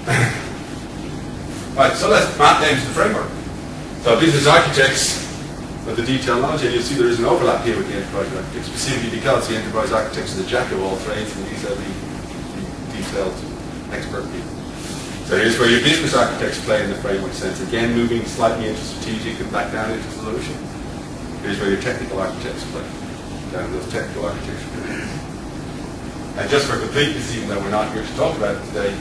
Right, so let's map down to the framework. So business architects with the detailed knowledge, and you'll see there is an overlap here with the enterprise architects, specifically because the enterprise architects are the jack of all trades, and these are the detailed expert people. So here's where your business architects play in the framework sense. Again, moving slightly into strategic and back down into solution. Here's where your technical architects play, down those technical architecture. And just for completeness, even though we're not here to talk about it today,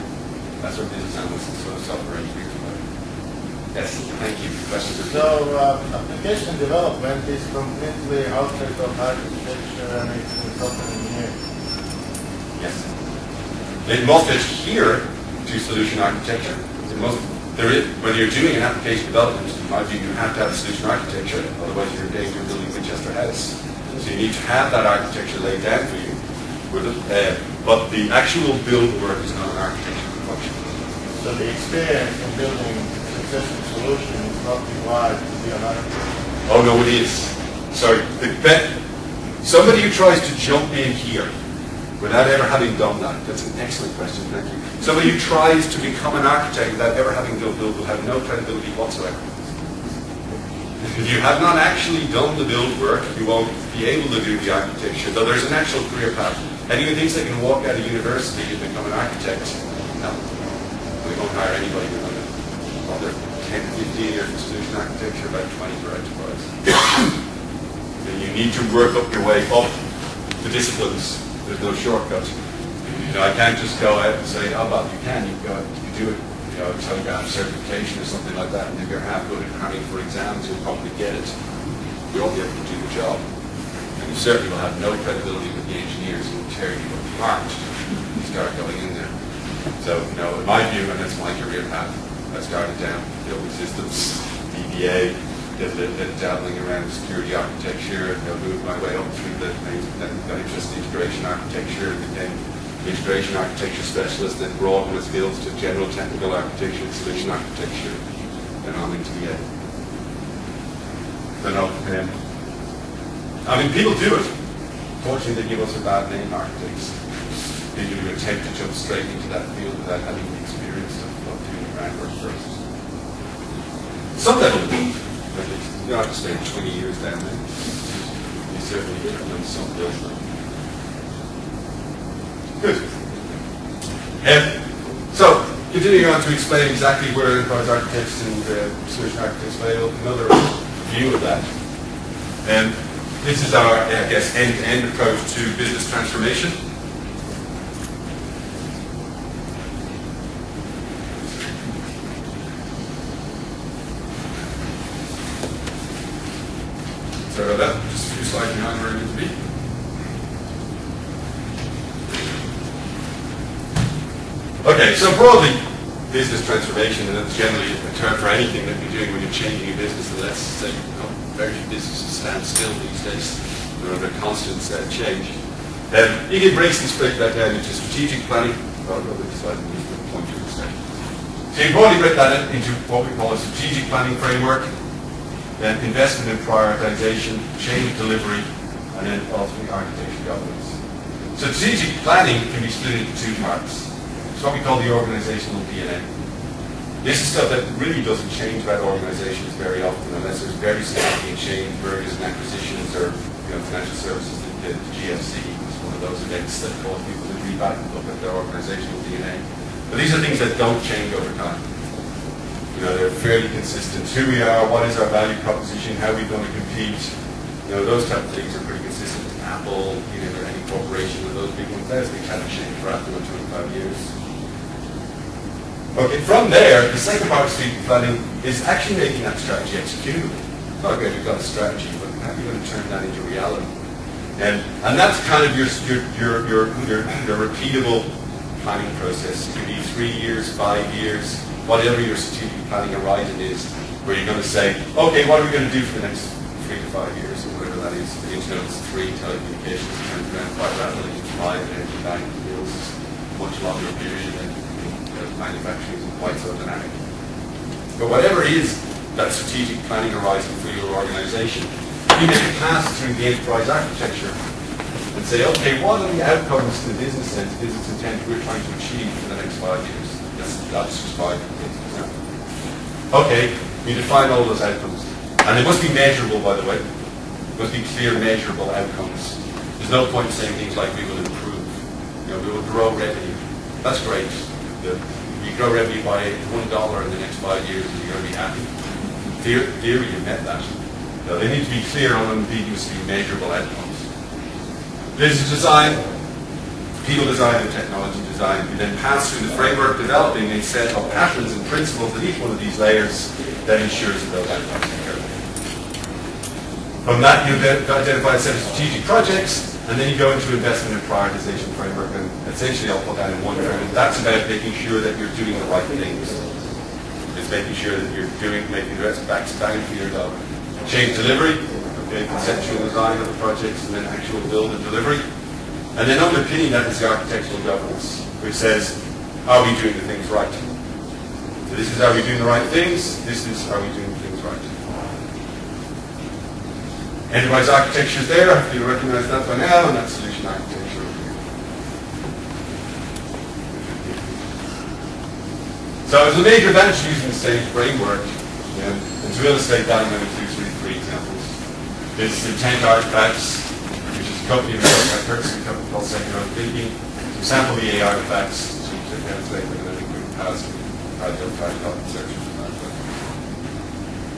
that's where business analysts and sort of software engineers play. Yes, thank you. Questions? So application development is completely outside of architecture and it's in software engineering. Yes. It must adhere to solution architecture. It must, when you're doing an application development, in my view, you have to have a solution architecture, otherwise you're building Winchester House. So you need to have that architecture laid down for you. But the actual build work is not an architecture function. So the experience in building a successful solution is not required to be an architect? Oh no, it is. Sorry, somebody who tries to jump in here without ever having done that, that's an excellent question, thank you. Somebody who tries to become an architect without ever having done build will have no credibility whatsoever. If you have not actually done the build work, you won't be able to do the architecture, though there's an actual career path. Anyone thinks they can walk out of university and become an architect? No. We won't hire anybody with another 10, 15 years of solution architecture, about 20 for enterprise. And you need to work up your way up the disciplines. There's no shortcut. You know, I can't just go out and say, oh, well, you can, you do it, you know, telegraph certification or something like that, and if you're half good at cramming for exams, you'll probably get it. You won't be able to do the job. And you certainly will have no credibility with the engineers who will tear you apart when you start going in there. So, you know, in my view, and that's my career path, I started down building systems, DBA, did a little bit of dabbling around security architecture, and moved my way up through the got interested in integration architecture, became integration architecture specialist, then broadened my skills to general technical architecture and solution architecture, then on into the I mean, people do it. Fortunately, they give us a bad name, architects. People who attempt to jump straight into that field without having the experience of doing the groundwork first. Some level of it. You don't have to spend 20 years down there. You certainly learn some build. Good. So, continuing on to explain exactly where enterprise architects and solution architects play, another view of that. This is our, I guess, end-to-end approach to business transformation. Sorry about that, just a few slides behind where I need to be. Okay, so broadly, business transformation, and that's generally a term for anything that you're doing when you're changing a business, and let's say, very few businesses stand still these days. They're under constant change. You can break that down into strategic planning. So you broadly break that into what we call a strategic planning framework, then investment and prioritization, change delivery, and then ultimately architecture governance. So strategic planning can be split into two parts. It's what we call the organizational DNA. This is stuff that really doesn't change about organizations very often unless there's very significant change, mergers and acquisitions, or financial services. The GFC was one of those events that caused people to read back and look at their organizational DNA. But these are things that don't change over time. They're fairly consistent. Who we are, what is our value proposition, how are we going to compete, those type of things are pretty consistent. Apple, or any corporation with those big ones, those things haven't changed for after 25 years. Okay, from there, the second part of strategic planning is actually making that strategy executable. It's not great, we've got a strategy, but how are you going to turn that into reality? And that's kind of your repeatable planning process. It could be 3 years, 5 years, whatever your strategic planning horizon is, where you're going to say, okay, what are we going to do for the next 3 to 5 years, or whatever that is. The internet's 3, telecommunications turns around quite rapidly, 5, energy, bank, bills, much longer period, and manufacturing isn't quite so dynamic. But whatever is that strategic planning horizon for your organization, you make a pass through the enterprise architecture and say, okay, what are the outcomes in the business sense, business intent we're trying to achieve for the next 5 years? Let's That's just 5. Okay, you define all those outcomes. And they must be measurable, by the way. There must be clear, measurable outcomes. There's no point in saying things like we will improve. We will grow revenue. That's great. You grow revenue by $1 in the next 5 years and you're going to be happy. In theory, you met that. They need to be clear, unambiguously measurable outcomes. Business design, people design, and technology design. We then pass through the framework developing a set of patterns and principles at each one of these layers that ensures that those outcomes occur. From that, you identify a set of strategic projects, and then you go into investment and prioritization framework, and essentially I'll put that in one term. That's about making sure that you're doing the right things. It's making sure that you're making the rest bang for your dollar. Change delivery, okay, conceptual design of the projects, and then actual build and delivery. And then underpinning that is the architectural governance, which says, are we doing the things right? So this is, are we doing the right things? This is, are we doing things right? Enterprise architecture is there. You recognize that by now, and that's solution architecture. So it's a major advantage using the same framework. And to illustrate that, I'm going to do three examples. This intent artifacts, which is a company a company called Second Round Thinking. Some sample EA artifacts, which we translate with an include paths, search.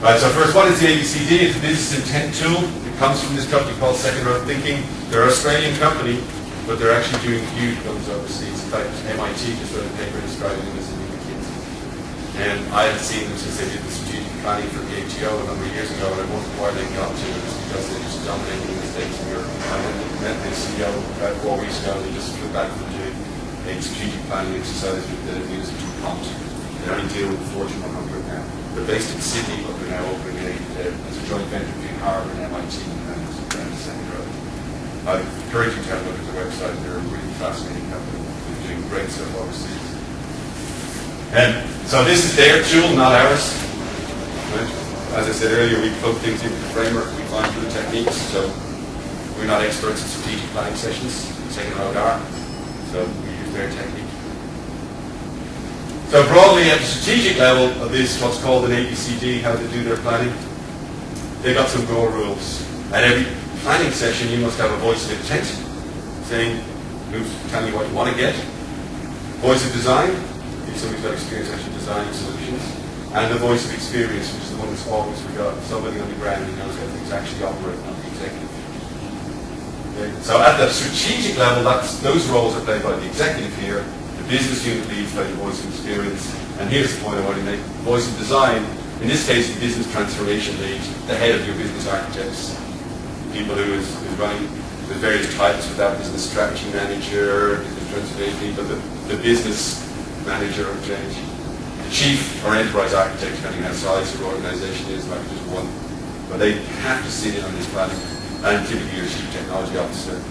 Right, so first, what is the ABCD? It's a business intent tool. It comes from this company called Second Round Thinking. They're an Australian company, but they're actually doing huge ones overseas. In fact, MIT just wrote a paper describing them as a new McKinsey. And I had seen them since they did the strategic planning for the ATO a number of years ago, and I wondered why they got to it. It was because they're just dominating the States and Europe. And then they met the CEO about 4 weeks ago, and they just flew back from doing a strategic planning exercise with the news of DuPont. They only deal with the Fortune 100 now. They're based in Sydney, but they're now opening as a joint venture between Harvard and MIT and Second Road. I encourage you to have a look at their website. They're a really fascinating company. They're doing great stuff overseas. And so this is their tool, not ours. Right? As I said earlier, we plug things into the framework, we find good techniques. So we're not experts in strategic planning sessions. Second Road are. So we use their technique. So broadly, at the strategic level of this, what's called an ABCD, how to do their planning, they've got some core rules. At every planning session, you must have a voice of intent, saying, telling you what you want to get. Voice of design, if somebody's got experience actually designing solutions. And the voice of experience, which is the one that's always forgotten. Somebody on the ground who knows how things actually operate, not the executive. Okay. So at the strategic level, those roles are played by the executive here. Business unit leads by the voice of experience. And here's the point I want to make. Voice of design, in this case, the business transformation lead, the head of your business architects. People who is running the various titles for that, business strategy manager, business transformation lead, but the business manager of change. The chief or enterprise architect, depending on how size your organization is, might be just one. But they have to sit in on this planning. And typically your chief technology officer.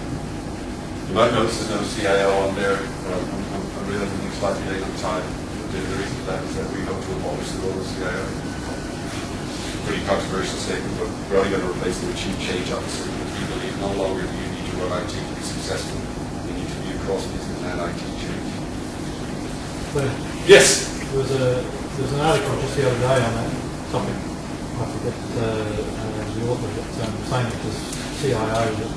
You might notice there's no CIO on there. I'm realizing slightly late on time. The reason for that is that we hope to abolish the role of CIO. Pretty controversial statement, but we're only going to replace them with chief change officer because we believe no longer do you need to run IT to be successful. You need to be across business and IT change. So yes? There's an article just the other day on that topic. I forget the author, but saying it was CIO that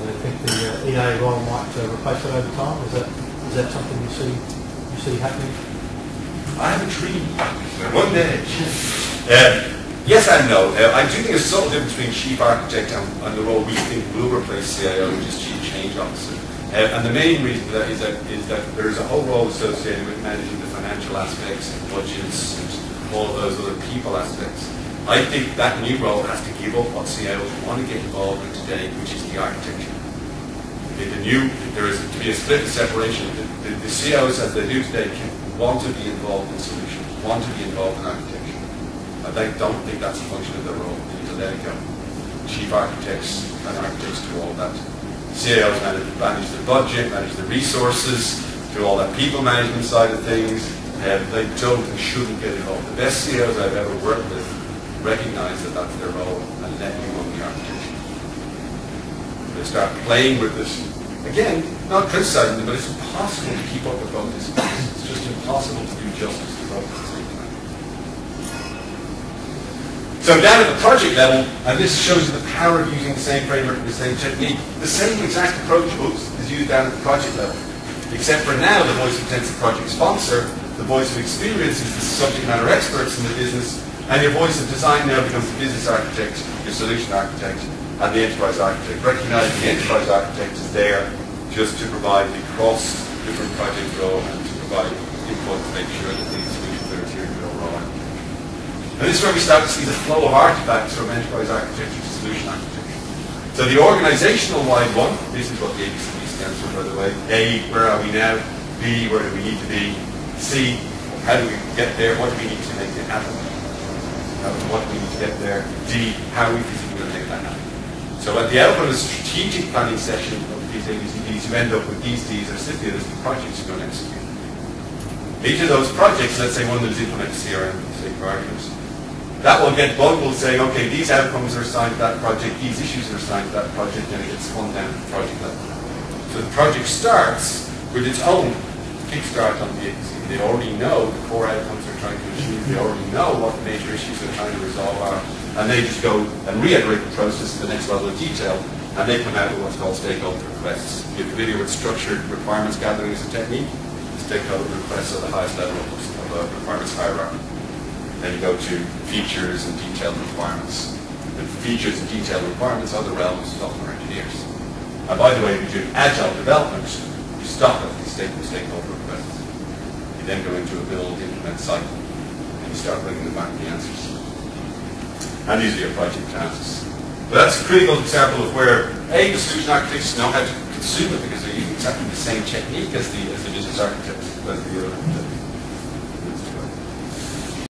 they think the EA role might replace it over time. Is that something you see happening? I have a dream. One day. Yes and no. I do think there's a subtle difference between chief architect and the role we think will replace CIO, which is chief change officer. And the main reason for that is that there is a whole role associated with managing the financial aspects and budgets and all of those other people aspects. I think that new role has to give up what CIOs want to get involved in today, which is the architecture. There is to be a split separation. The CIOs, as they do today, want to be involved in solutions, want to be involved in architecture. I don't think that's a function of their role. They need to let it go. Chief architects and architects do all that. CIOs manage the budget, manage the resources, do all that people management side of things. They don't and shouldn't get involved. The best CIOs I've ever worked with recognize that that's their role and let you run the architecture. They start playing with this. Again, not criticizing them, but it's impossible to keep up with both disciplines. It's just impossible. impossible to do justice to both at the same time. So down at the project level, and this shows you the power of using the same framework and the same technique, the same exact approach is used down at the project level. Except for now, the voice of intent is the project sponsor, the voice of experience is the subject matter experts in the business, and your voice of design now becomes the business architect, your solution architect, and the enterprise architect. Recognizing the enterprise architect is there just to provide the cross different project flow and to provide input to make sure that these solutions that are here go wrong. And this is where we start to see the flow of artifacts from enterprise architecture to solution architecture. So the organizational wide one, this is what the ABCD stands for, by the way. A, where are we now? B, where do we need to be? C, how do we get there? What do we need to make it happen? What do we need to get there? D, how are we physically going to make that happen? So at the output of a strategic planning session of these ABCDs, you end up with these Ds or simply as the projects you're going to execute. Each of those projects, let's say one of them is implement CRM, say for arguments, that will get bundled saying, okay, these outcomes are assigned to that project, these issues are assigned to that project, and it gets spun down to the project level. So the project starts with its own kickstart on the ABCD. They already know the core outcomes they're trying to achieve, they already know what the major issues they're trying to resolve are, and they just go and reiterate the process to the next level of detail, and they come out with what's called stakeholder requests. If you're familiar with structured requirements gathering as a technique, stakeholder requests are the highest level of a requirements hierarchy. Then you go to features and detailed requirements. The features and detailed requirements are the realms of software engineers. And by the way, if you're doing agile development, you stop at these stakeholder requests. You then go into a build, implement cycle, and you start bringing them back the answers. And these are your project tasks. But that's a critical example of where, A, the solution architects know how to consume it because they're using exactly the same technique as the business architects, as the